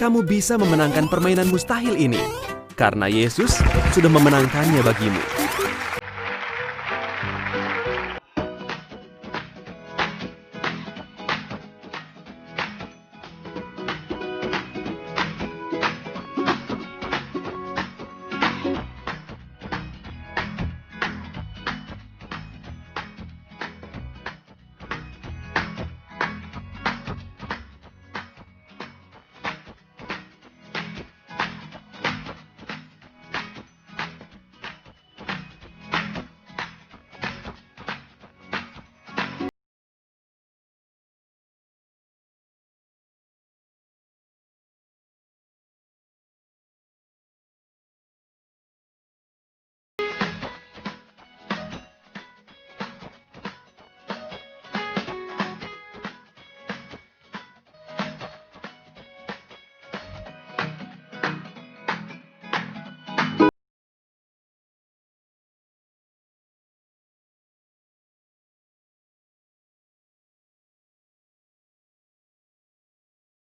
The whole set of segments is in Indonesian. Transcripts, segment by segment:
kamu bisa memenangkan permainan mustahil ini. Karena Yesus sudah memenangkannya bagimu.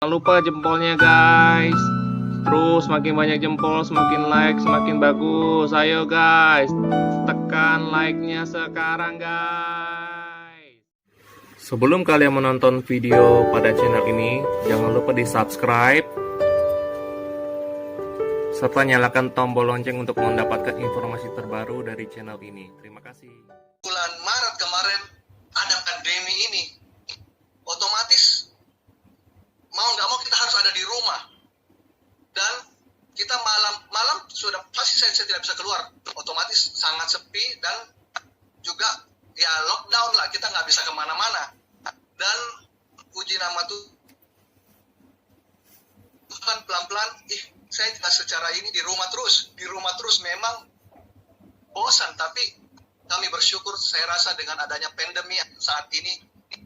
Jangan lupa jempolnya guys. Terus semakin banyak jempol, semakin like, semakin bagus. Ayo guys, tekan like-nya sekarang guys. Sebelum kalian menonton video pada channel ini, jangan lupa di subscribe serta nyalakan tombol lonceng untuk mendapatkan informasi terbaru dari channel ini. Terima kasih. Bulan Maret kemarin ada pandemi ini, otomatis mau nggak mau kita harus ada di rumah, dan kita malam sudah pasti saya tidak bisa keluar, otomatis sangat sepi, dan juga ya lockdown lah, kita nggak bisa kemana-mana. Dan puji nama Tuhan, pelan-pelan saya tidak secara ini di rumah terus memang bosan, tapi kami bersyukur, saya rasa dengan adanya pandemi saat ini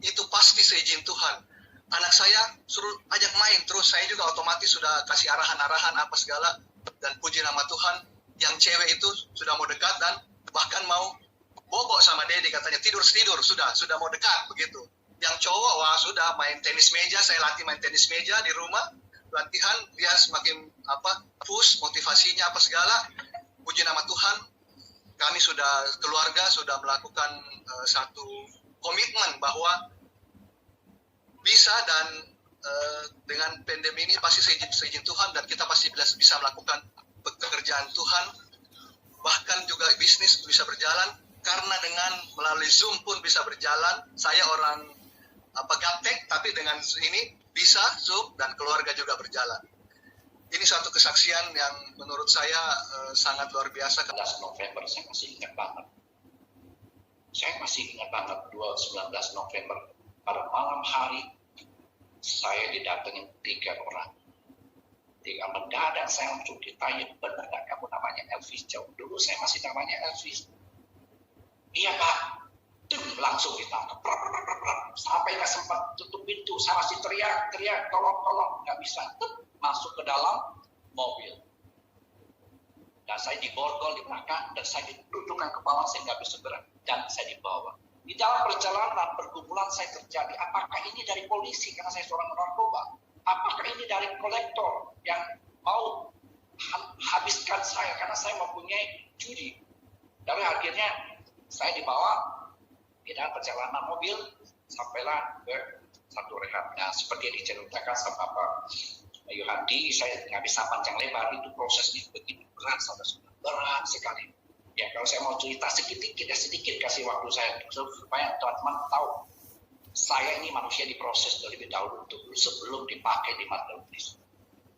itu pasti seizin Tuhan. Anak saya suruh ajak main, terus saya juga otomatis sudah kasih arahan-arahan apa segala, dan puji nama Tuhan, yang cewek itu sudah mau dekat dan bahkan mau bobo sama Dedi, katanya tidur sudah mau dekat begitu. Yang cowok wah sudah main tenis meja, saya latih main tenis meja di rumah, latihan, dia semakin push motivasinya apa segala. Puji nama Tuhan, kami sudah keluarga sudah melakukan satu komitmen bahwa bisa, dan dengan pandemi ini pasti seizin Tuhan, dan kita pasti bisa melakukan pekerjaan Tuhan, bahkan juga bisnis bisa berjalan, karena dengan melalui Zoom pun bisa berjalan. Saya orang gaptek, tapi dengan ini bisa Zoom dan keluarga juga berjalan. Ini satu kesaksian yang menurut saya sangat luar biasa. 19 November saya masih ingat banget. Saya masih ingat banget 19 November pada malam hari saya didatengin 3 orang. 3 mendadak saya langsung ditanya, benar nggak kamu namanya Elvis? Jauh dulu saya masih namanya Elvis. Iya Pak. Langsung ditangkap. Sampai nggak sempat tutup pintu, saya masih teriak, tolong, nggak bisa. Masuk ke dalam mobil. Dan saya diborgol di belakang, dan saya diduduk dengan kepala, saya nggak bisa gerak, dan saya dibawa. Di dalam perjalanan pergumulan saya terjadi, apakah ini dari polisi karena saya seorang narkoba? Apakah ini dari kolektor yang mau habiskan saya karena saya mempunyai judi? Dari akhirnya saya dibawa di dalam perjalanan mobil, sampailah ke satu rehab. Nah, seperti yang diceritakan sama Pak Yohandi, saya nggak bisa panjang lebar, itu prosesnya begitu berat, saudara-saudara, berat sekali. Ya, kalau saya mau cerita sedikit kasih waktu saya supaya teman-teman tahu saya ini manusia diproses terlebih dahulu sebelum dipakai di mata Tuhan.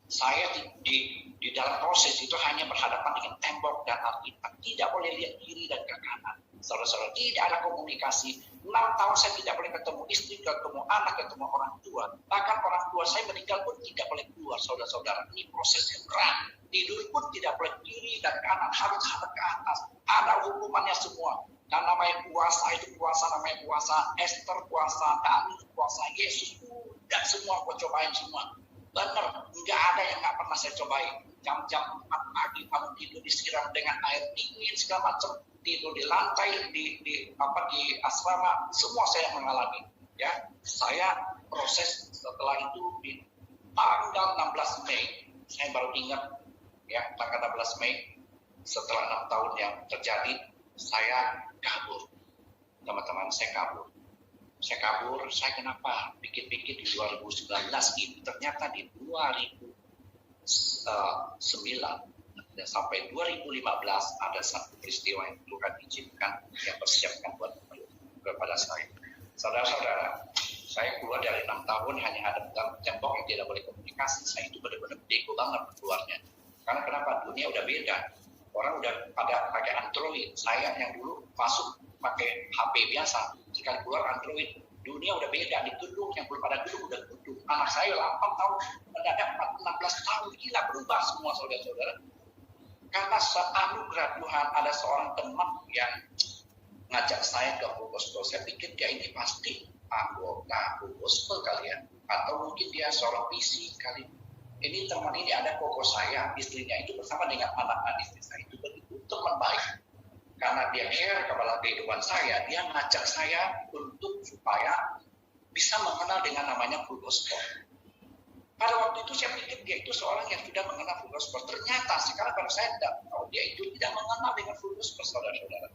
Saya di dalam proses itu hanya berhadapan dengan tembok dan Alkitab, tidak boleh lihat kiri dan ke kanan. Saudara-saudara, tidak ada komunikasi. 6 tahun saya tidak boleh ketemu istri, ketemu anak, ketemu orang tua. Bahkan orang tua saya meninggal pun tidak boleh keluar, saudara-saudara. Ini proses yang berat. Tidur pun tidak boleh kiri dan kanan, harus hadap ke atas. Ada hukumannya semua. Dan namanya puasa itu puasa, namanya puasa Esther, puasa Daniel, puasa Yesus. Dan semua aku cobain semua. Benar, nggak ada yang nggak pernah saya cobain. Jam-jam 4 pagi kamu tidur disiram dengan air dingin segala macam, tidur di lantai di asrama, semua saya mengalami. Ya, saya proses setelah itu tanggal 16 Mei, saya baru ingat ya, tanggal 16 Mei, setelah 6 tahun yang terjadi, saya kabur. Teman-teman, saya kabur. Saya kenapa? Pikir-pikir di 2019 ini, ternyata di 2009 sampai 2015 ada satu peristiwa yang Tuhan izinkan, yang persiapkan buat kepada saya. Saudara-saudara, saya keluar dari 6 tahun hanya ada tembok yang tidak boleh komunikasi. Saya itu benar-benar bego banget keluarnya. Karena kenapa? Dunia udah beda. Orang udah pada pakai Android. Saya yang dulu masuk pakai HP biasa, sekali keluar Android. Dunia udah beda. Di gedung yang belum ada gedung udah gedung. Anak saya 8 tahun, mendadak 16 tahun, gila, berubah semua saudara-saudara. Karena seanugerah Tuhan, ada seorang teman yang ngajak saya ke full gospel. Saya pikir dia ini pasti anggota full gospel kali ya, atau mungkin dia seorang PC kali. Ini teman ini ada koko saya, istrinya itu bersama dengan anak-anak istri saya itu begitu teman baik. Karena dia care kepada kehidupan saya, dia ngajak saya untuk supaya bisa mengenal dengan namanya full gospel. Pada waktu itu saya pikir dia itu seorang yang sudah mengenal full gospel. Ternyata sekarang baru saya tahu dia itu tidak mengenal dengan full gospel, saudara-saudara.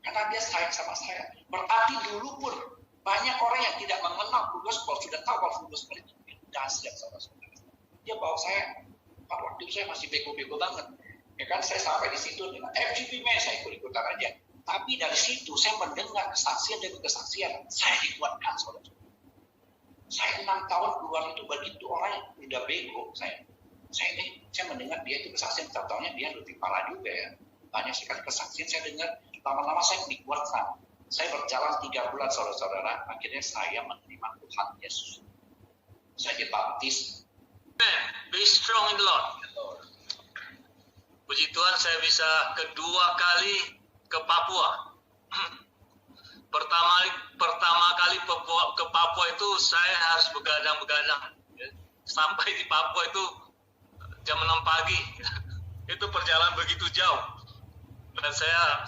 Karena dia sayang sama saya. Berarti dulu pun banyak orang yang tidak mengenal full gospel, sudah tahu kalau full gospel itu dahsyat, saudara-saudara. Dia bawa saya, pada waktu itu saya masih bego-bego banget. Ya kan, saya sampai di situ dengan FGP Man, saya ikut-ikutan aja. Tapi dari situ saya mendengar kesaksian demi kesaksian, saya dikuatkan, saudara. Saya 6 tahun keluar itu begitu orang yang udah bego. Saya mendengar dia itu kesaksian, tahu-taunya dia lebih parah juga ya. Banyak sekali kesaksian saya dengar, lama-lama saya dikuatkan. Saya berjalan 3 bulan, saudara-saudara, akhirnya saya menerima Tuhan Yesus. Saya dibaptis. Be strong in the Lord. Puji Tuhan, saya bisa kedua kali ke Papua. Pertama kali ke Papua itu saya harus begadang-begadang. Sampai di Papua itu jam 6 pagi. Itu perjalanan begitu jauh. Dan saya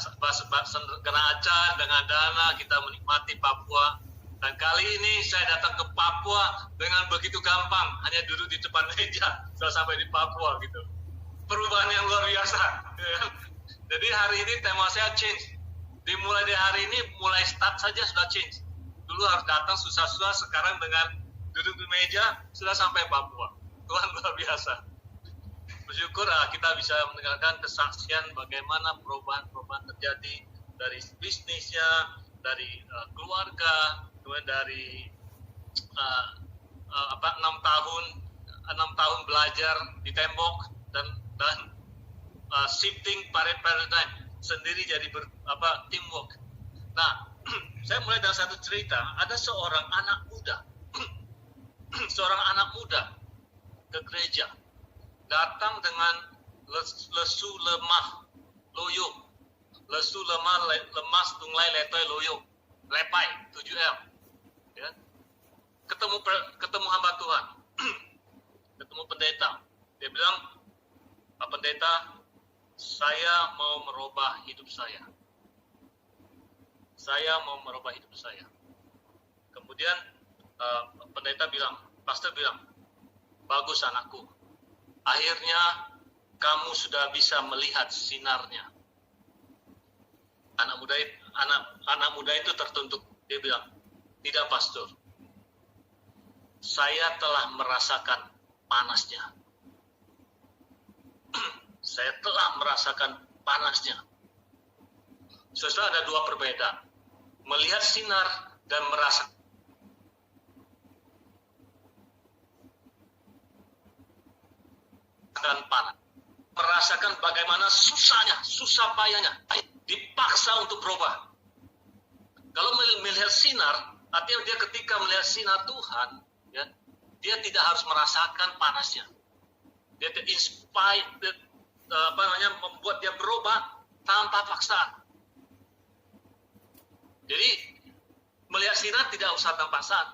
kena acan dengan dana, kita menikmati Papua. Dan kali ini saya datang ke Papua dengan begitu gampang, hanya duduk di depan meja, sudah sampai di Papua gitu. Perubahan yang luar biasa. Jadi hari ini tema saya change. Dimulai dari hari ini, mulai start saja sudah change. Dulu harus datang susah-susah, sekarang dengan duduk di meja sudah sampai Papua. Tuhan luar biasa. Bersyukur kita bisa mendengarkan kesaksian bagaimana perubahan-perubahan terjadi dari bisnisnya, dari keluarga, kemudian dari 6 tahun belajar di tembok dan shifting paradigm sendiri jadi teamwork. Nah, saya mulai dari satu cerita. Ada seorang anak muda ke gereja, datang dengan lesu lemah loyo, lesu lemah lemas tunglai letoy loyo, lepai 7L. Ya. Ketemu hamba Tuhan, ketemu pendeta. Dia bilang, Pak Pendeta, saya mau merubah hidup saya. Saya mau merubah hidup saya. Kemudian pendeta bilang, pastor bilang, bagus anakku. Akhirnya kamu sudah bisa melihat sinarnya. Anak muda itu tertuntuk. Dia bilang, tidak pastor. Saya telah merasakan panasnya. Saya telah merasakan panasnya. Saudara, ada dua perbedaan. Melihat sinar dan merasakan panas. Merasakan bagaimana susah payahnya. Dipaksa untuk berubah. Kalau melihat sinar, artinya dia ketika melihat sinar Tuhan, ya, dia tidak harus merasakan panasnya. Dia inspired, membuat dia berubah tanpa paksaan. Jadi melihat sinar tidak usah tanpa paksaan,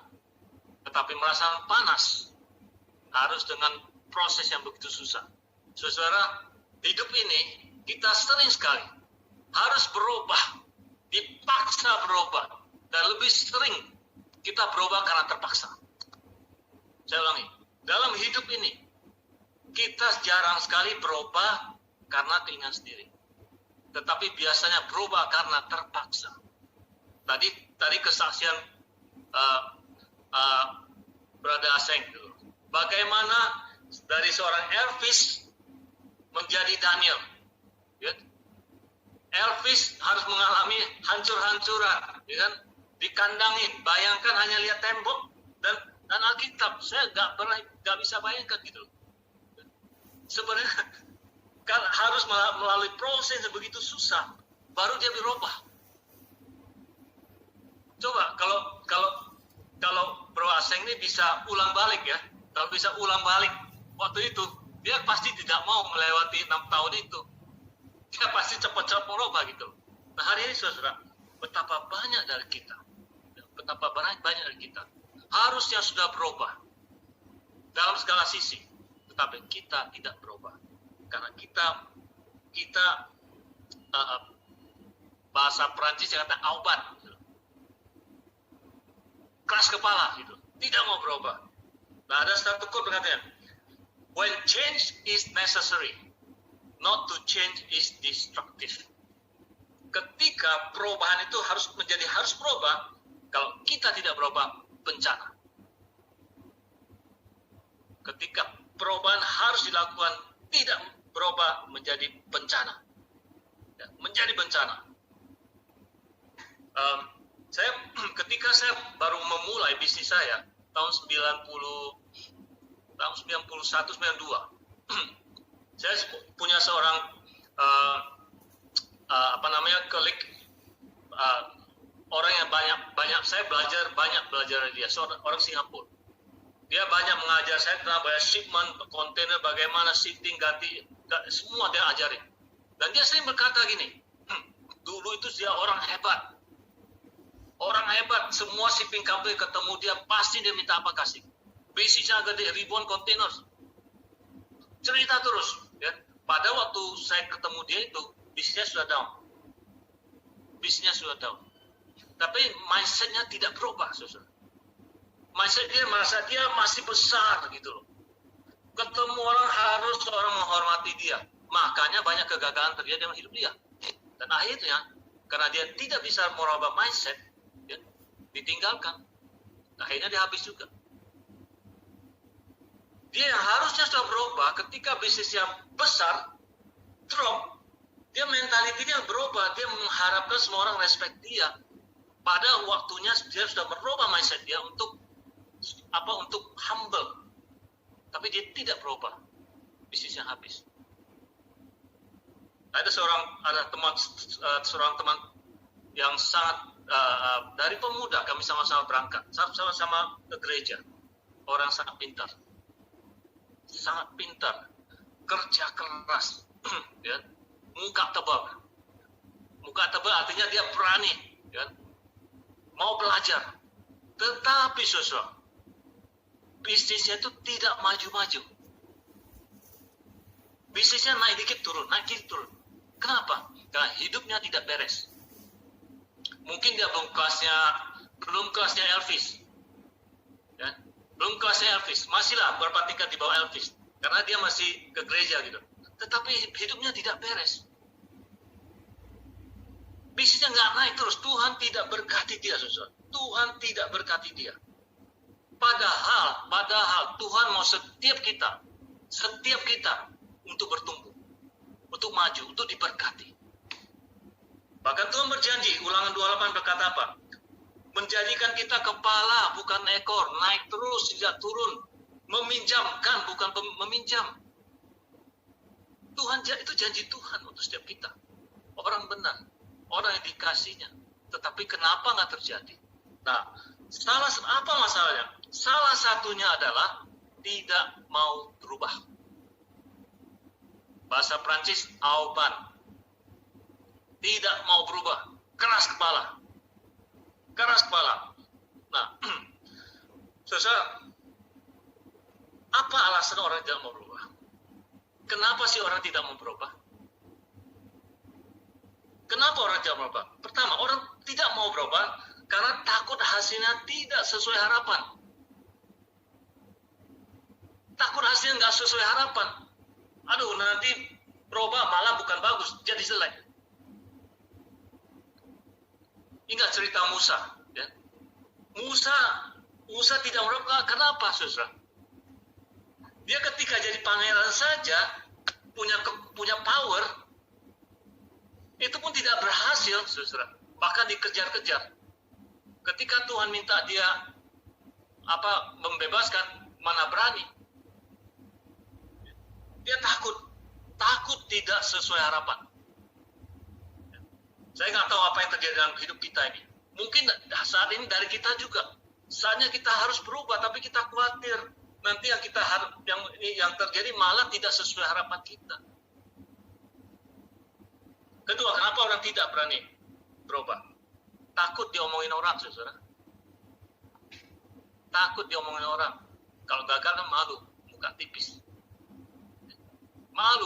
tetapi merasakan panas harus dengan proses yang begitu susah. Saudara, hidup ini kita sering sekali harus berubah, dipaksa berubah, dan lebih sering kita berubah karena terpaksa. Saya ulangi, dalam hidup ini kita jarang sekali berubah karena keinginan sendiri. Tetapi biasanya berubah karena terpaksa. Tadi kesaksian Brother Aseng dulu. Bagaimana dari seorang Elvis menjadi Daniel. Ya. Elvis harus mengalami hancur-hancuran, ya kan? Dikandangin. Bayangkan hanya lihat tembok dan Alkitab. Saya nggak bisa bayangkan gitu. Sebenarnya kan harus melalui proses yang begitu susah, baru dia berubah. Coba kalau Bro Aseng ini bisa ulang balik ya, kalau bisa ulang balik waktu itu, dia pasti tidak mau melewati 6 tahun itu. Dia pasti cepat-cepat berubah gitu. Nah hari ini saudara, betapa banyak dari kita, harusnya sudah berubah dalam segala sisi, tetapi kita tidak berubah karena kita bahasa Perancis yang kata aubat, gitu. Keras kepala gitu, tidak mau berubah. Nah ada satu quote berkata, when change is necessary, not to change is destructive. Ketika perubahan itu harus berubah, kalau kita tidak berubah, bencana. Ketika perubahan harus dilakukan, tidak berubah menjadi bencana. Ya, menjadi bencana. Ketika saya baru memulai bisnis saya tahun 91, 92, saya punya seorang kolik, orang yang banyak saya belajar dari dia, orang Singapura. Dia banyak mengajar saya tentang shipment, kontainer, bagaimana shifting, ganti, semua dia ajarin. Dan dia sering berkata gini, dulu itu dia orang hebat, semua shipping company ketemu dia, pasti dia minta apa kasih. Bisnisnya gede, ribuan kontainer. Cerita terus. Ya. Pada waktu saya ketemu dia itu, bisnisnya sudah down. Tapi mindsetnya tidak berubah, saudara. Mindset dia merasa dia masih besar gitu loh. Ketemu orang harus orang menghormati dia. Makanya banyak kegagalan terjadi dalam hidup dia. Dan akhirnya karena dia tidak bisa merubah mindset, ya, ditinggalkan. Akhirnya dia habis juga. Dia yang harusnya sudah berubah ketika bisnis yang besar drop, dia mentality dia berubah. Dia mengharapkan semua orang respect dia. Pada waktunya dia sudah merubah mindset dia untuk humble, tapi dia tidak berubah, bisnisnya habis. Ada seorang teman yang sangat dari pemuda kami sama-sama berangkat, sama-sama ke gereja, orang sangat pintar, kerja keras, ya, muka tebal artinya dia berani, ya, mau belajar, tetapi saudara, bisnisnya itu tidak maju-maju. Bisnisnya naik dikit turun. Kenapa? Karena hidupnya tidak beres. Mungkin dia belum kelasnya Elvis. Ya? Belum kelasnya Elvis. Masihlah beberapa tingkat di bawah Elvis. Karena dia masih ke gereja gitu. Tetapi hidupnya tidak beres. Bisnisnya nggak naik terus. Tuhan tidak berkati dia, saudara. Tuhan tidak berkati dia. Padahal Tuhan mau setiap kita untuk bertumbuh, untuk maju, untuk diberkati. Bahkan Tuhan berjanji, Ulangan 28 berkata apa? Menjadikan kita kepala bukan ekor, naik terus tidak turun, meminjamkan bukan meminjam. Tuhan, itu janji Tuhan untuk setiap kita. Orang benar, orang yang dikasihnya. Tetapi kenapa nggak terjadi? Nah, apa masalahnya? Salah satunya adalah tidak mau berubah. Bahasa Prancis, auban. Tidak mau berubah. Keras kepala. Nah, saudara, apa alasan orang tidak mau berubah? Kenapa sih orang tidak mau berubah? Kenapa orang tidak mau berubah? Pertama, orang tidak mau berubah karena takut hasilnya tidak sesuai harapan. takut hasilnya nggak sesuai harapan. Aduh, nanti berubah malah bukan bagus, jadi jelek. Ingat cerita Musa. Ya. Musa tidak berubah. Kenapa, saudara? Dia ketika jadi pangeran saja punya power, itu pun tidak berhasil, saudara. Bahkan dikejar-kejar. Ketika Tuhan minta dia membebaskan, mana berani. Dia takut tidak sesuai harapan. Saya nggak tahu apa yang terjadi dalam hidup kita ini. Mungkin saat ini dari kita juga. Saatnya kita harus berubah, tapi kita khawatir nanti yang terjadi malah tidak sesuai harapan kita. Kedua, kenapa orang tidak berani berubah? Takut diomongin orang, saudara. Takut diomongin orang. Kalau gagal kan malu, muka tipis. Malu.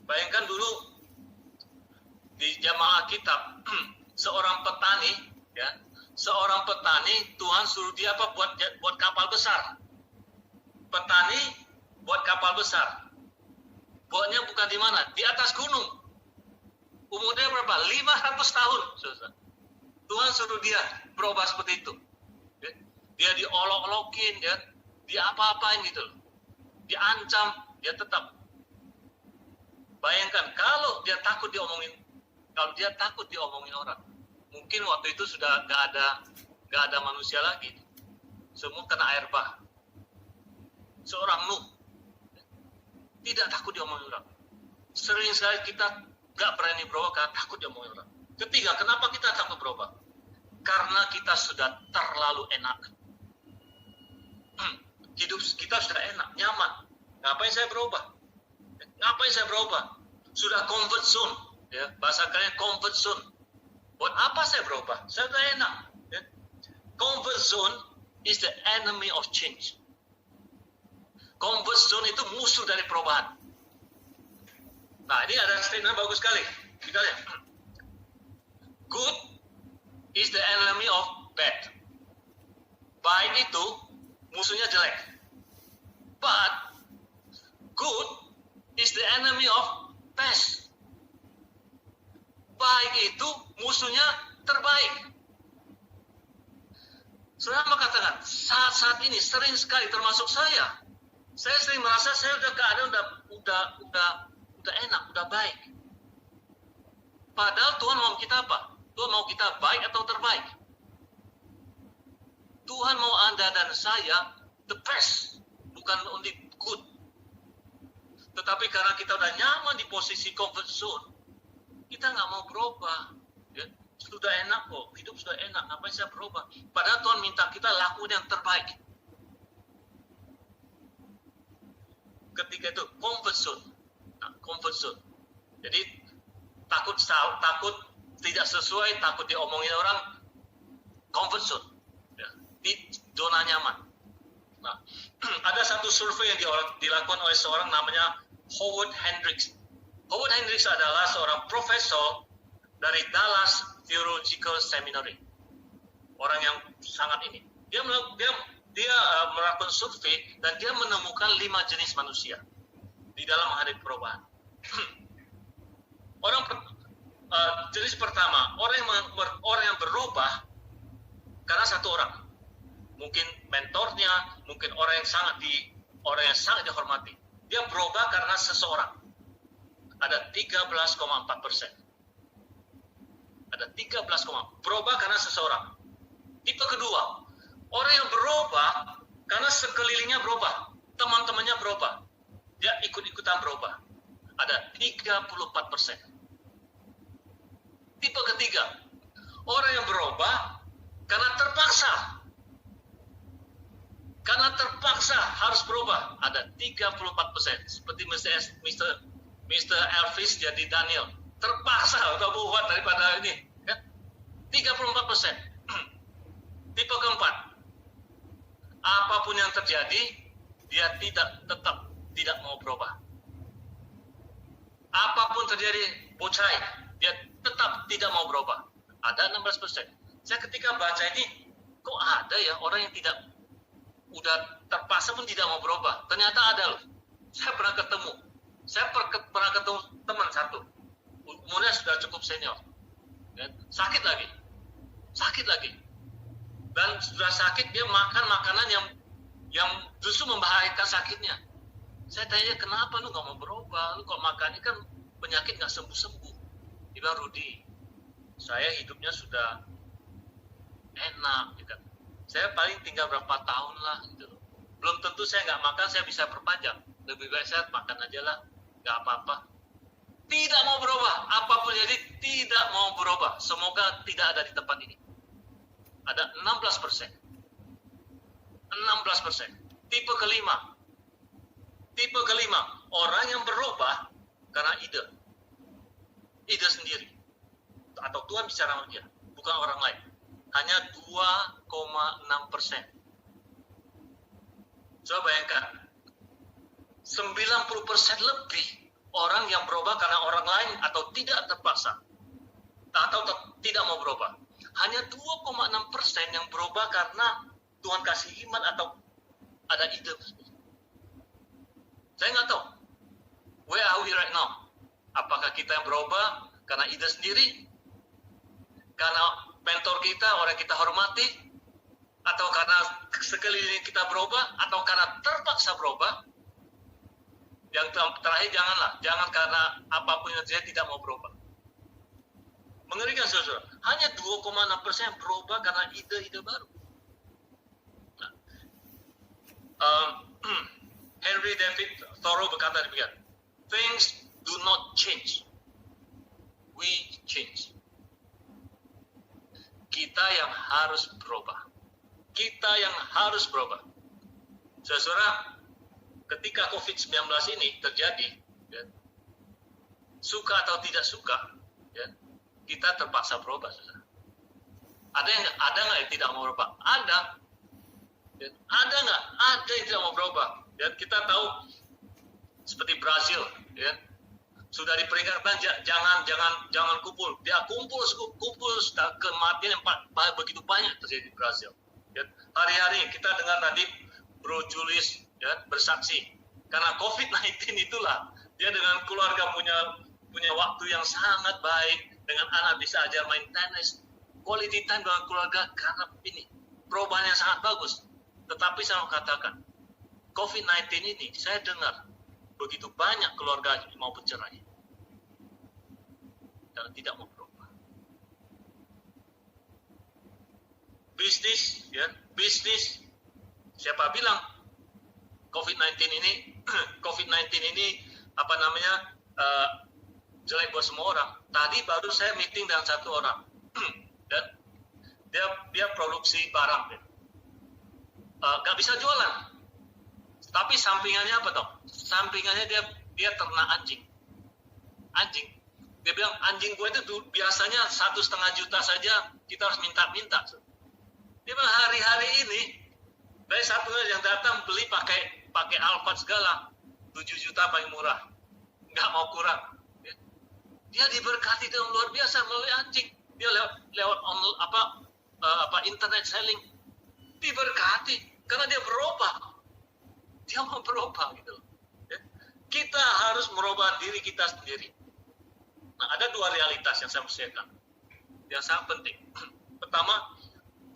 Bayangkan dulu di zaman Alkitab, seorang petani, Tuhan suruh dia buat kapal besar. Petani buat kapal besar. Buatnya bukan di mana? Di atas gunung. Umurnya berapa? 500 tahun. Saudara. Tuhan suruh dia berubah seperti itu. Dia diolok-olokin, dia apa-apain gitu. Diancam, dia tetap. Bayangkan kalau dia takut diomongin orang, mungkin waktu itu sudah gak ada manusia lagi. Semua kena air bah. Seorang Nuh tidak takut diomongin orang. Sering sekali kita gak berani berubah karena takut diomongin orang. Ketiga, kenapa kita takut berubah? Karena kita sudah terlalu enak. Hidup kita sudah enak, nyaman. Ngapain saya berubah? Sudah comfort zone. Ya, bahasa kalian comfort zone. Buat apa saya berubah? Saya sudah enak. Ya. Comfort zone is the enemy of change. Comfort zone itu musuh dari perubahan. Nah, ini ada statement bagus sekali. Kita lihat. Good is the enemy of bad. Baik itu musuhnya jelek. But good is the enemy of best. Baik itu musuhnya terbaik. Saudara mengatakan, saat ini sering sekali termasuk saya sering merasa saya udah keadaan udah enak, udah baik. Padahal Tuhan mau kita apa? Tuhan mau kita baik atau terbaik? Tuhan mau Anda dan saya the best, bukan only good. Tetapi karena kita udah nyaman di posisi comfort zone, kita nggak mau berubah. Ya. Sudah enak kok, hidup sudah enak, ngapain saya berubah? Padahal Tuhan minta kita lakukan yang terbaik. Ketika itu comfort zone. Nah, comfort zone. Jadi takut tidak sesuai, takut diomongin orang, comfort zone. Ya. Di zona nyaman. Nah, ada satu survei yang dilakukan oleh seorang namanya Howard Hendricks. Howard Hendricks adalah seorang profesor dari Dallas Theological Seminary. Orang yang sangat ini. Dia melakukan survei dan dia menemukan 5 jenis manusia di dalam menghadapi perubahan. Jenis pertama, orang yang berubah karena satu orang. Mungkin mentornya, mungkin orang yang sangat dihormati. Dia berubah karena seseorang. Ada 13,4%. Ada 13, berubah karena seseorang. Tipe kedua, orang yang berubah karena sekelilingnya berubah, teman-temannya berubah, dia ikut-ikutan berubah. Ada 34%. Tipe ketiga, orang yang berubah karena terpaksa. Karena terpaksa harus berubah, ada 34%. Seperti Mr. Elvis jadi Daniel. Terpaksa atau buat daripada ini. Ya? 34%. Tipe keempat, apapun yang terjadi, dia tetap tidak mau berubah. Apapun terjadi, bocai, dia tetap tidak mau berubah. Ada 16%. Saya ketika baca ini, kok ada ya orang yang tidak udah terpaksa pun tidak mau berubah. Ternyata ada loh. Saya pernah ketemu teman satu, umurnya sudah cukup senior, ya, sakit lagi, dan sudah sakit dia makan makanan yang justru membahayakan sakitnya. Saya tanya, kenapa lu nggak mau berubah? Lu kok makan ini kan penyakit nggak sembuh-sembuh. Dia bilang, Rudi, saya hidupnya sudah enak, gitu. Saya paling tinggal berapa tahun lah, gitu. Belum tentu saya nggak makan, saya bisa perpanjang. Lebih baik saya makan aja lah, nggak apa-apa. Tidak mau berubah, apapun jadi tidak mau berubah. Semoga tidak ada di tempat ini. Ada 16%. Tipe kelima, orang yang berubah karena ide sendiri. Atau Tuhan bicara sama dia, bukan orang lain. Hanya 2,6%. Coba bayangkan, 90% lebih orang yang berubah karena orang lain atau tidak terpaksa, atau tidak mau berubah. Hanya 2,6% yang berubah karena Tuhan kasih iman atau ada ide. Saya nggak tahu. Where are we right now? Apakah kita yang berubah karena ide sendiri? Karena mentor kita, orang kita hormati? Atau karena sekeliling kita berubah? Atau karena terpaksa berubah? Yang terakhir jangan karena apapun yang terjadi tidak mau berubah. Mengerikan saudara, hanya 2,6% berubah karena ide-ide baru. Nah, Henry David Thoreau berkata demikian, things do not change, we change. Kita yang harus berubah. Saudara, ketika COVID-19 ini terjadi, ya, suka atau tidak suka, ya, kita terpaksa berubah. Saudara. Ada nggak yang tidak mau berubah? Ada. Ya, ada nggak? Ada yang tidak mau berubah. Ya, kita tahu seperti Brazil, ya, sudah diperingatkan jangan kumpul. Dia kumpul kematian yang begitu banyak terjadi di Brazil. Ya, hari-hari kita dengar tadi Bro Julius, ya, bersaksi karena COVID-19 itulah dia dengan keluarga punya waktu yang sangat baik, dengan anak bisa ajar main tenis, quality time dengan keluarga karena ini perubahan yang sangat bagus. Tetapi saya mau katakan, COVID-19 ini saya dengar begitu banyak keluarga mau bercerai dan tidak mau berubah. Bisnis, siapa bilang COVID-19 ini jelek buat semua orang. Tadi baru saya meeting dengan satu orang dan dia produksi barang, nggak bisa jualan. Tapi sampingannya apa toh? Sampingannya dia ternak anjing. Dia bilang anjing gue itu biasanya 1,5 juta saja kita harus minta. Dia bilang hari-hari ini dari satu yang datang beli pakai Alphard segala 7 juta paling murah, nggak mau kurang. Dia diberkati dengan luar biasa melalui anjing. Dia lewat internet selling diberkati karena dia berubah. Dia mau berubah gitu. Ya. Kita harus merubah diri kita sendiri. Nah, ada dua realitas yang saya persiapkan yang sangat penting. Pertama,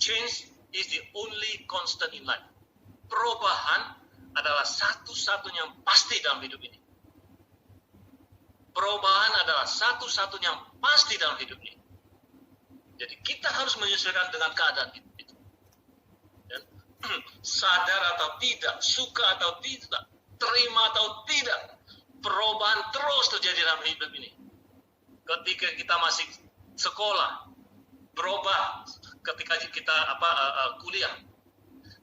change is the only constant in life. Perubahan adalah satu-satunya yang pasti dalam hidup ini. Perubahan adalah satu-satunya yang pasti dalam hidup ini. Jadi kita harus menyesuaikan dengan keadaan itu. Dan, sadar atau tidak, suka atau tidak, terima atau tidak, perubahan terus terjadi dalam hidup ini. Ketika kita masih sekolah, berubah. Ketika kita kuliah,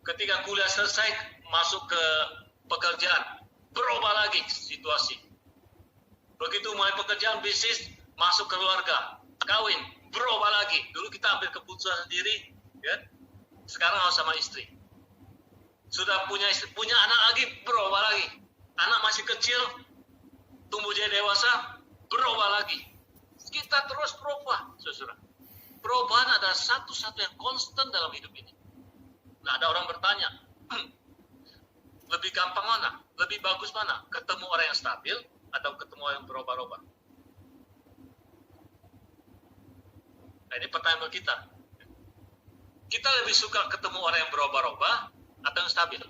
ketika kuliah selesai masuk ke pekerjaan, berubah lagi situasi. Begitu mulai pekerjaan, bisnis, masuk keluarga, kawin, berubah lagi. Dulu kita ambil keputusan sendiri, ya. Sekarang harus sama istri. Sudah punya anak lagi, berubah lagi. Anak masih kecil, tumbuh jadi dewasa, berubah lagi. Kita terus berubah, saudara. Perubahan adalah satu-satu yang konstan dalam hidup ini. Nah, ada orang bertanya, Lebih gampang mana? Lebih bagus mana? Ketemu orang yang stabil atau ketemu orang yang berubah-ubah? Nah, ini pertanyaan kita. Kita lebih suka ketemu orang yang berubah-ubah atau yang stabil?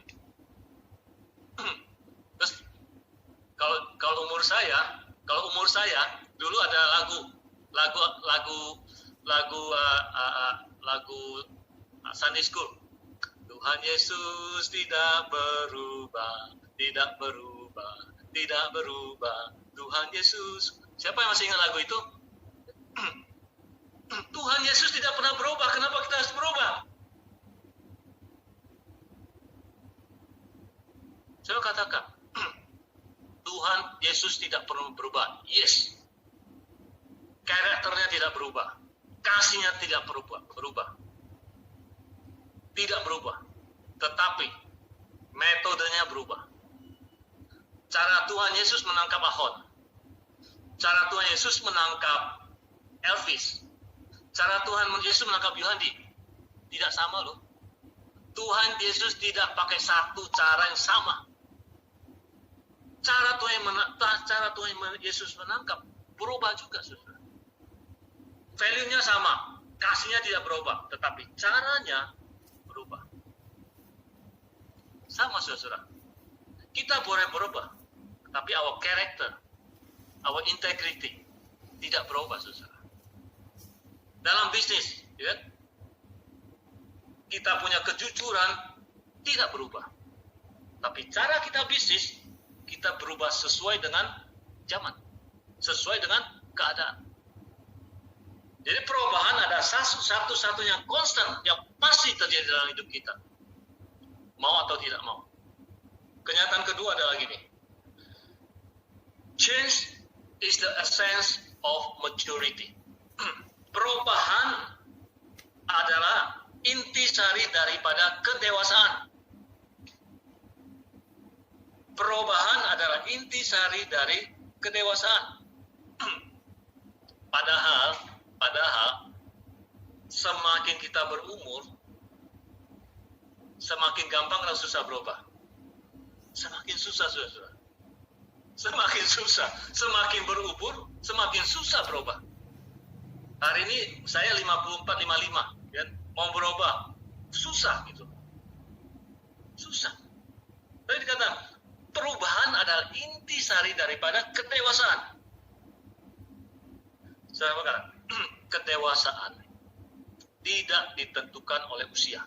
Terus kalau umur saya dulu ada lagu Sunday School. Tuhan Yesus tidak berubah, tidak berubah, tidak berubah. Tuhan Yesus. Siapa yang masih ingat lagu itu? Tuhan Yesus tidak pernah berubah. Kenapa kita harus berubah? Saya katakan, Tuhan Yesus tidak pernah berubah. Yes. Karakternya tidak berubah. Kasihnya tidak berubah. Tidak berubah. Tetapi metodenya berubah. Cara Tuhan Yesus menangkap Ahok. Cara Tuhan Yesus menangkap Elvis. Cara Tuhan Yesus menangkap Yohandi. Tidak sama loh. Tuhan Yesus tidak pakai satu cara yang sama. Cara Tuhan Yesus menangkap berubah juga, saudara. Value-nya sama, kasihnya tidak berubah, tetapi caranya berubah. Sama, saudara. Kita boleh berubah, tapi our character, our integrity tidak berubah, saudara. Dalam bisnis, ya, kita punya kejujuran tidak berubah. Tapi cara kita bisnis, kita berubah sesuai dengan zaman, sesuai dengan keadaan. Jadi perubahan ada satu-satunya konstan yang pasti terjadi dalam hidup kita. Mau atau tidak mau. Kenyataan kedua adalah gini. Change is the essence of maturity. Perubahan adalah intisari daripada kedewasaan. Perubahan adalah intisari dari kedewasaan. Padahal semakin kita berumur, semakin gampang atau susah berubah? Semakin susah, saudara. Semakin susah. Semakin berumur, semakin susah berubah. Hari ini saya 54-55, ya, mau berubah susah gitu. Susah. Tapi dikatakan perubahan adalah intisari daripada kedewasaan. Saya berkata, kedewasaan tidak ditentukan oleh usia.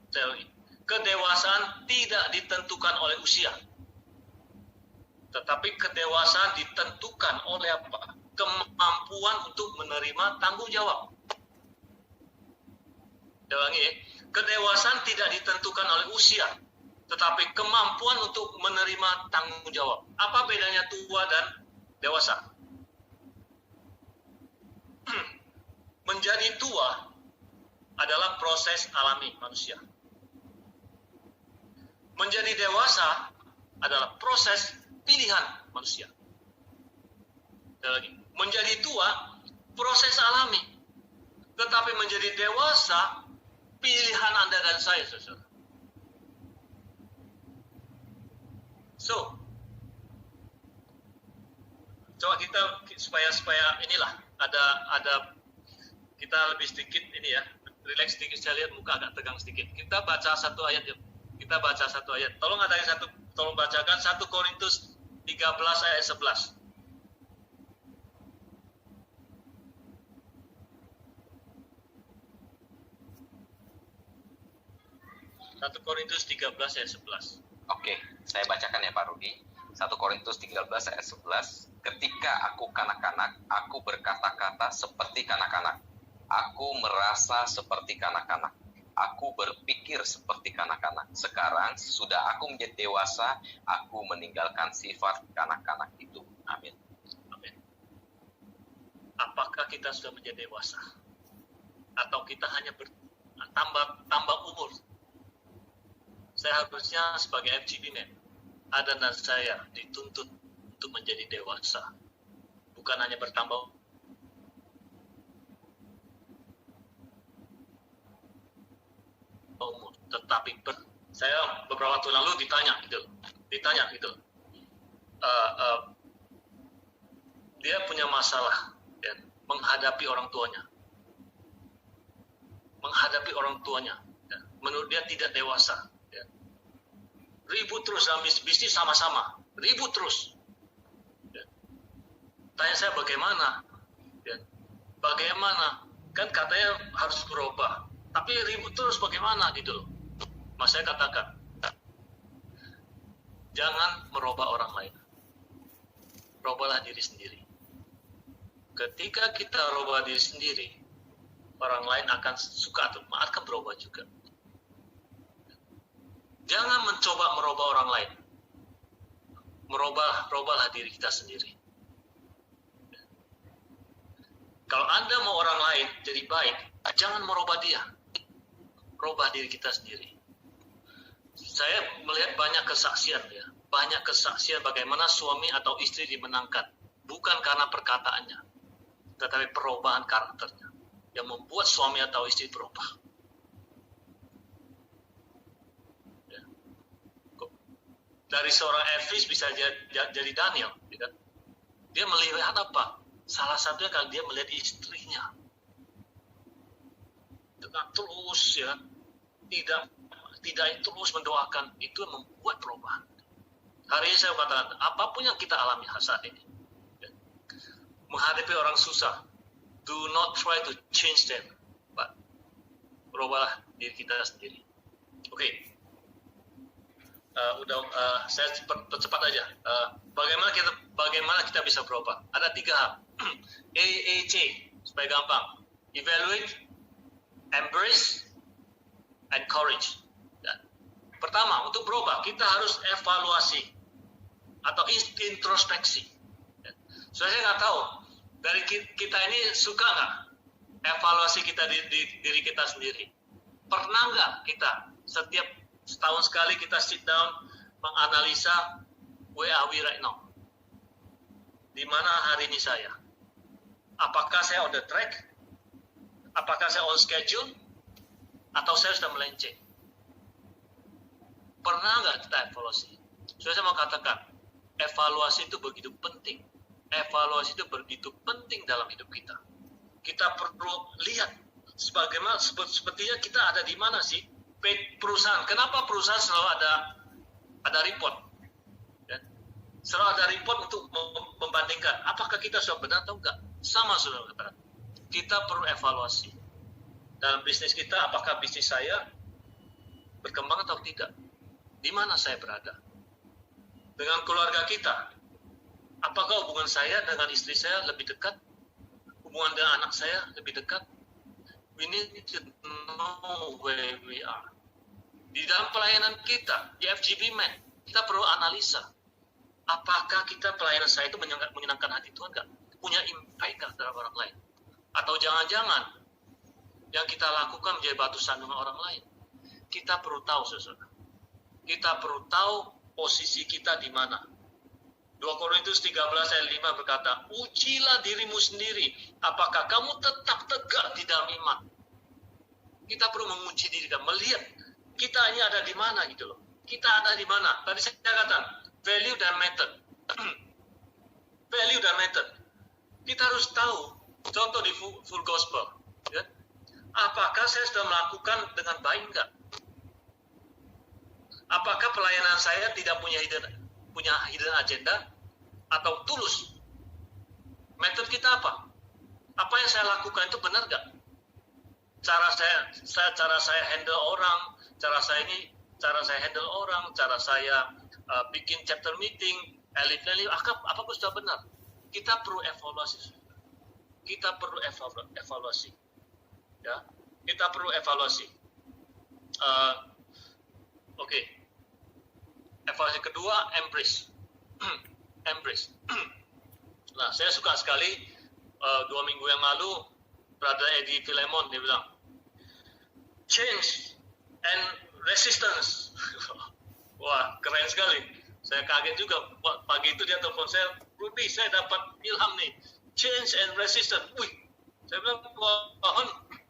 Saya ulangi, kedewasaan tidak ditentukan oleh usia. Tetapi kedewasaan ditentukan oleh apa? Kemampuan untuk menerima tanggung jawab. Saya ulangi, kedewasaan tidak ditentukan oleh usia, tetapi kemampuan untuk menerima tanggung jawab. Apa bedanya tua dan dewasa? Menjadi tua adalah proses alami manusia. Menjadi dewasa adalah proses pilihan manusia. Lagi, menjadi tua proses alami, tetapi menjadi dewasa pilihan Anda dan saya, saudara. So, coba kita supaya inilah ada kita lebih sedikit ini ya, relax sedikit. Saya lihat muka agak tegang sedikit. Kita baca satu ayat yuk. Kita baca satu ayat. Tolong bacakan 1 Korintus 13 ayat 11. 1 Korintus 13 ayat 11. Oke, saya bacakan ya Pak Rudi. 1 Korintus 13 ayat 11. Ketika aku kanak-kanak, aku berkata-kata seperti kanak-kanak. Aku merasa seperti kanak-kanak. Aku berpikir seperti kanak-kanak. Sekarang, sudah aku menjadi dewasa, aku meninggalkan sifat kanak-kanak itu. Amin. Amin. Apakah kita sudah menjadi dewasa? Atau kita hanya tambah umur? Saya harusnya sebagai FGD Man, Ada dan saya dituntut untuk menjadi dewasa. Bukan hanya bertambah umur, tetapi Saya beberapa waktu lalu ditanya gitu. Dia punya masalah ya, menghadapi orang tuanya. Ya. Menurut dia tidak dewasa. Ya. Ribut terus dalam bisnis sama-sama. Ribut terus. Ya. Tanya saya bagaimana? Ya. Bagaimana? Kan katanya harus berubah. Tapi ribut terus bagaimana gitu loh. Mas saya katakan, jangan merubah orang lain. Robahlah diri sendiri. Ketika kita robah diri sendiri, orang lain akan suka atau akan berubah juga. Jangan mencoba merubah orang lain. Robahlah diri kita sendiri. Kalau Anda mau orang lain jadi baik, jangan merubah dia. Robah diri kita sendiri. Saya melihat banyak kesaksian ya. Banyak kesaksian bagaimana suami atau istri dimenangkan. Bukan karena perkataannya, tetapi perubahan karakternya yang membuat suami atau istri berubah. Ya. Dari seorang Elvis bisa jadi Daniel. Ya kan? Dia melihat apa? Salah satunya kalau dia melihat istrinya. Dengan terus ya. Tidak terus mendoakan, itu membuat perubahan. Hari ini saya katakan, apapun yang kita alami saat ini, ya, menghadapi orang susah, do not try to change them, but berubahlah diri kita sendiri. Oke. Saya percepat aja. Bagaimana kita bisa berubah? Ada 3 hal. AAC supaya gampang. Evaluate, embrace, and courage. Pertama, untuk berubah, kita harus evaluasi atau introspeksi. Saya nggak tahu, dari kita ini suka nggak evaluasi kita di diri kita sendiri? Pernah nggak kita setiap setahun sekali kita sit down, menganalisa where are we right now? Di mana hari ini saya? Apakah saya on the track? Apakah saya on schedule? Atau saya sudah melenceng? Pernah nggak kita evaluasi? Saya mau katakan, evaluasi itu begitu penting. Evaluasi itu begitu penting dalam hidup kita. Kita perlu lihat, sepertinya kita ada di mana sih? Perusahaan, kenapa perusahaan selalu ada report? Ya? Selalu ada report untuk membandingkan, apakah kita sudah benar atau enggak? Sama sudah katakan. Kita perlu evaluasi. Dalam bisnis kita, apakah bisnis saya berkembang atau tidak? Di mana saya berada? Dengan keluarga kita, apakah hubungan saya dengan istri saya lebih dekat? Hubungan dengan anak saya lebih dekat? We need to know where we are. Di dalam pelayanan kita, di FGB Men, kita perlu analisa. Apakah kita pelayanan saya itu menyenangkan hati Tuhan nggak? Punya impact nggak terhadap orang lain? Atau jangan-jangan yang kita lakukan menjadi batu sandungan orang lain? Kita perlu tahu, saudara. Kita perlu tahu posisi kita di mana. 2 Korintus 13 ayat 5 berkata, ujilah dirimu sendiri, apakah kamu tetap tegak di dalam iman. Kita perlu menguji diri kita, melihat kita ini ada di mana gitu loh. Kita ada di mana? Tadi saya katakan, value dan method. Value dan method. Kita harus tahu, contoh di full gospel. Ya, apakah saya sudah melakukan dengan baik enggak? Apakah pelayanan saya tidak punya hidden agenda atau tulus? Metode kita apa? Apa yang saya lakukan itu benar nggak? Cara saya handle orang, cara saya handle orang, cara saya bikin chapter meeting, elite, apapun sudah benar. Kita perlu evaluasi. Ya, kita perlu evaluasi. Oke. Evaluasi kedua, embrace. Embrace. Nah, saya suka sekali 2 minggu yang lalu Brother Eddie Philemon dia bilang, change and resistance. Wah, keren sekali. Saya kaget juga. Pagi itu dia telepon saya, Rudy, saya dapat ilham nih. Change and resistance. Wih, saya bilang, wah,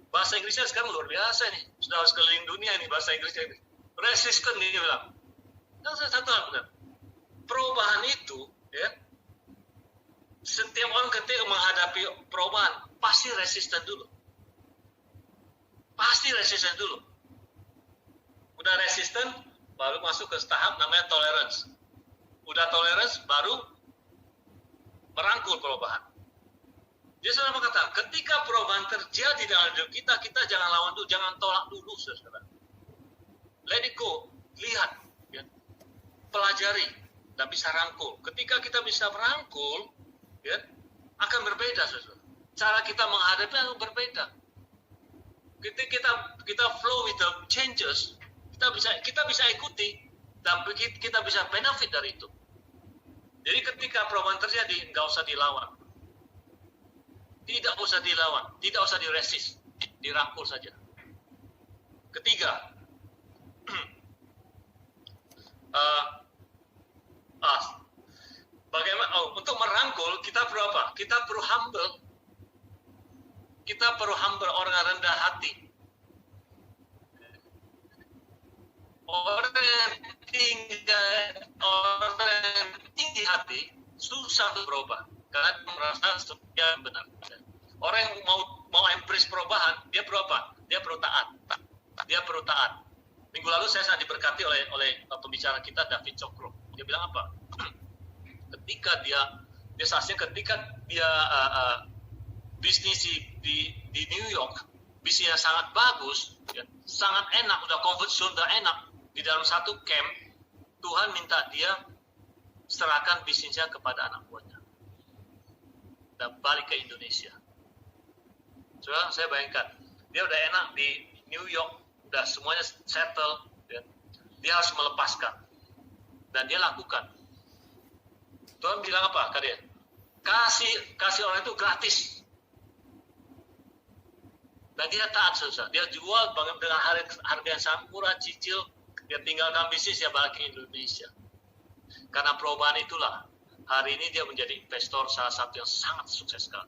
bahasa Inggrisnya sekarang luar biasa nih. Sudah harus keliling dunia nih bahasa Inggrisnya ini. resisten, dia bilang. Dan satu hal benar, perubahan itu, ya, setiap orang ketika menghadapi perubahan pasti resisten dulu. Pasti resisten dulu. Udah resisten, baru masuk ke tahap namanya tolerance. Udah tolerance, baru merangkul perubahan. Dia sudah mengatakan, ketika perubahan terjadi dalam hidup kita, kita jangan lawan dulu, jangan tolak dulu, saudara. Let it go, lihat, ya. Pelajari, dan bisa rangkul. Ketika kita bisa merangkul, ya, akan berbeda, saudara. Cara kita menghadapi akan berbeda. Ketika kita flow with the changes, kita bisa ikuti, dan kita bisa benefit dari itu. Jadi ketika perubahan terjadi, nggak usah dilawan. Tidak usah dilawan, tidak usah diresist, dirangkul saja. Ketiga, bagaimana? Untuk merangkul kita perlu apa? Kita perlu humble. Kita perlu humble, orang yang rendah hati. Orang yang tinggi hati susah untuk berubah karena merasa dia benar. Orang yang mau embrace perubahan, dia perlu apa? Dia perlu taat. Dia perlu taat. Minggu lalu saya sangat diberkati oleh pembicara kita David Cokro. Dia bilang apa? Ketika dia bisnis di New York, bisnisnya sangat bagus, ya, sangat enak, udah comfort zone, udah enak. Di dalam satu camp, Tuhan minta dia serahkan bisnisnya kepada anak buahnya dan balik ke Indonesia. Soalnya saya bayangkan, dia udah enak di New York, udah semuanya settle, ya. Dia harus melepaskan, dan dia lakukan. Tuhan bilang apa ke dia? Kasih orang itu gratis. Dan dia taat, susah. Dia jual dengan harga yang sangat murah, cicil. Dia tinggalkan bisnis, dia balik ke Indonesia. Karena perubahan itulah, hari ini dia menjadi investor salah satu yang sangat sukses sekali.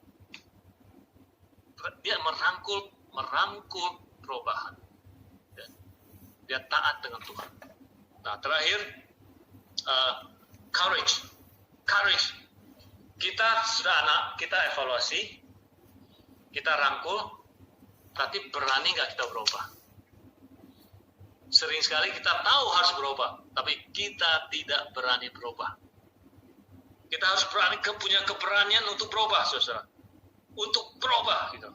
Dia merangkul perubahan. Dia taat dengan Tuhan. Nah, terakhir, courage. Kita sudah kita evaluasi, kita rangkul, tapi berani nggak kita berubah? Sering sekali kita tahu harus berubah, tapi kita tidak berani berubah. Kita harus punya keberanian untuk berubah, saudara. Untuk berubah, gitu.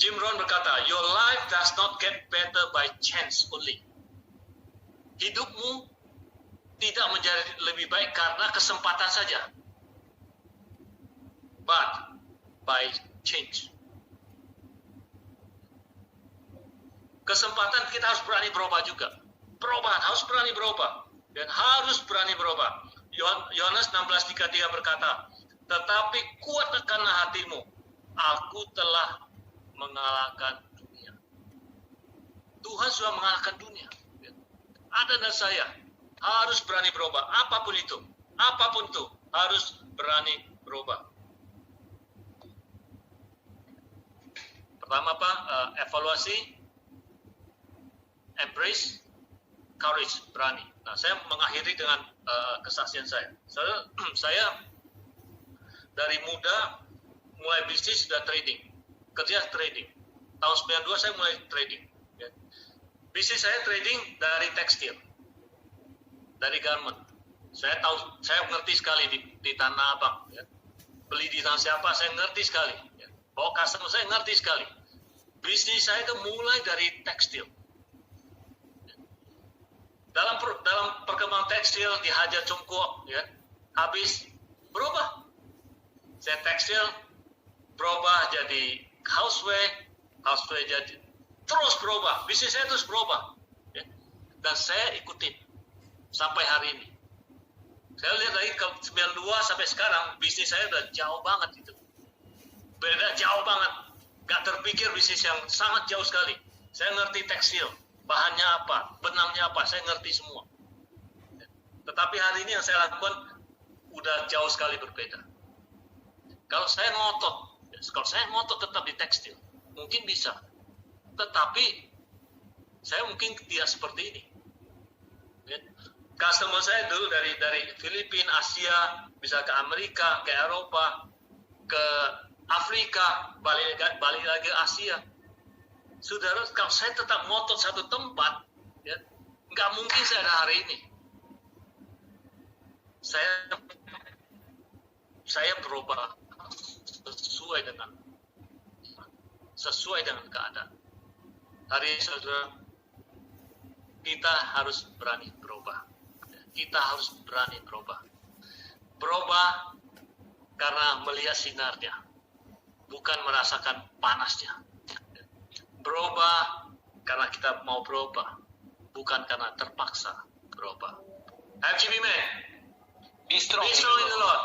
Jim Rohn berkata, your life does not get better by chance only. Hidupmu tidak menjadi lebih baik karena kesempatan saja, but by change. Kesempatan kita harus berani berubah juga. Perubahan harus berani berubah dan harus berani berubah. Yohanes 16:33 berkata, tetapi kuatkanlah hatimu, aku telah mengalahkan dunia. Tuhan sudah mengalahkan dunia. Ada dan saya harus berani berubah, apapun itu harus berani berubah. Pertama apa? Evaluasi, embrace, courage, berani. Nah, saya mengakhiri dengan kesaksian saya. Saya dari muda mulai bisnis sudah trading, kerja trading. Tahun 92 saya mulai trading. Ya. Bisnis saya trading dari tekstil, dari garment. Saya ngerti sekali di Tanah Abang. Ya. Beli di tanah siapa, saya ngerti sekali. Ya. Bawa customer, saya ngerti sekali. Bisnis saya itu mulai dari tekstil. Dalam perkembangan tekstil di Hajar Cungkuok, ya, habis berubah. Saya tekstil berubah jadi houseware jadi terus berubah. Bisnis saya terus berubah, ya. Dan saya ikutin sampai hari ini. Saya lihat dari 92 sampai sekarang bisnis saya udah jauh banget itu. Beda jauh banget. Gak terpikir bisnis yang sangat jauh sekali. Saya ngerti tekstil. Bahannya apa, benangnya apa, saya ngerti semua. Tetapi hari ini yang saya lakukan udah jauh sekali berbeda. Kalau saya ngotot tetap di tekstil, mungkin bisa. Tetapi Saya mungkin tidak seperti ini. Ya. Customer saya dulu dari Filipina, Asia, bisa ke Amerika, ke Eropa, ke Afrika, balik lagi ke Asia. Saudara, kalau saya tetap ngotot satu tempat, ya, nggak mungkin saya ada hari ini. Saya berubah sesuai dengan keadaan. Hari ini, saudara, kita harus berani berubah. Kita harus berani berubah. Berubah karena melihat sinarnya, bukan merasakan panasnya. Berubah karena kita mau berubah, bukan karena terpaksa berubah. FGB man, Be strong. be strong in the Lord.